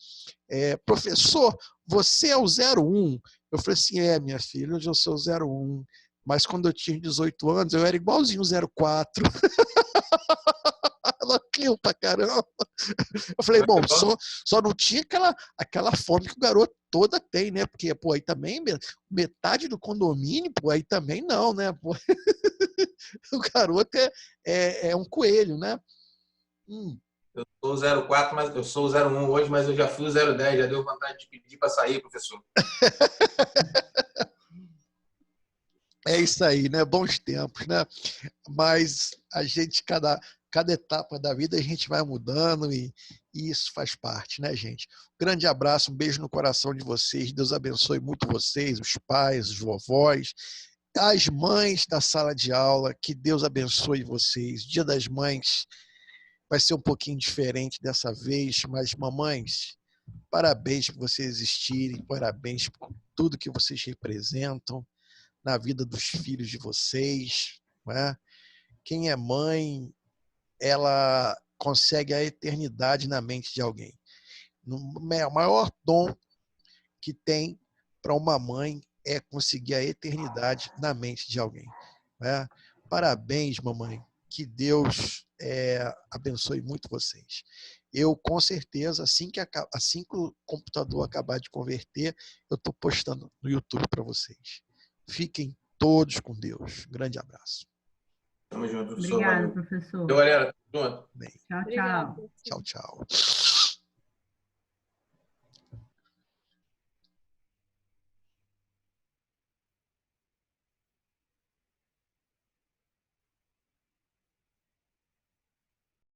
professor, você é o 01? Eu falei assim, minha filha, hoje eu sou o 01. Mas quando eu tinha 18 anos, eu era igualzinho o 04. Ela riu pra caramba. Eu falei, bom, só não tinha aquela fome que o garoto toda tem, né? Porque, pô, aí também, metade do condomínio, pô, aí também não, né? Pô. O garoto é um coelho, né? Eu sou o 04, mas eu sou o 01 hoje, mas eu já fui o 010, já deu vontade de pedir para sair, professor. É isso aí, né? Bons tempos, né? Mas a gente, cada etapa da vida, a gente vai mudando e isso faz parte, né, gente? Grande abraço, um beijo no coração de vocês. Deus abençoe muito vocês, os pais, os vovós, as mães da sala de aula. Que Deus abençoe vocês. Dia das Mães vai ser um pouquinho diferente dessa vez, mas mamães, parabéns por vocês existirem, parabéns por tudo que vocês representam na vida dos filhos de vocês, né? Quem é mãe, ela consegue a eternidade na mente de alguém. O maior dom que tem para uma mãe é conseguir a eternidade na mente de alguém, né? Parabéns, mamãe. Que Deus abençoe muito vocês. Eu, com certeza, assim que o computador acabar de converter, eu estou postando no YouTube para vocês. Fiquem todos com Deus. Grande abraço. Tamo junto, professor. Obrigada, Valeu. professor. Valeu, galera. Tamo junto. Bem, Tchau, tchau. tchau, tchau.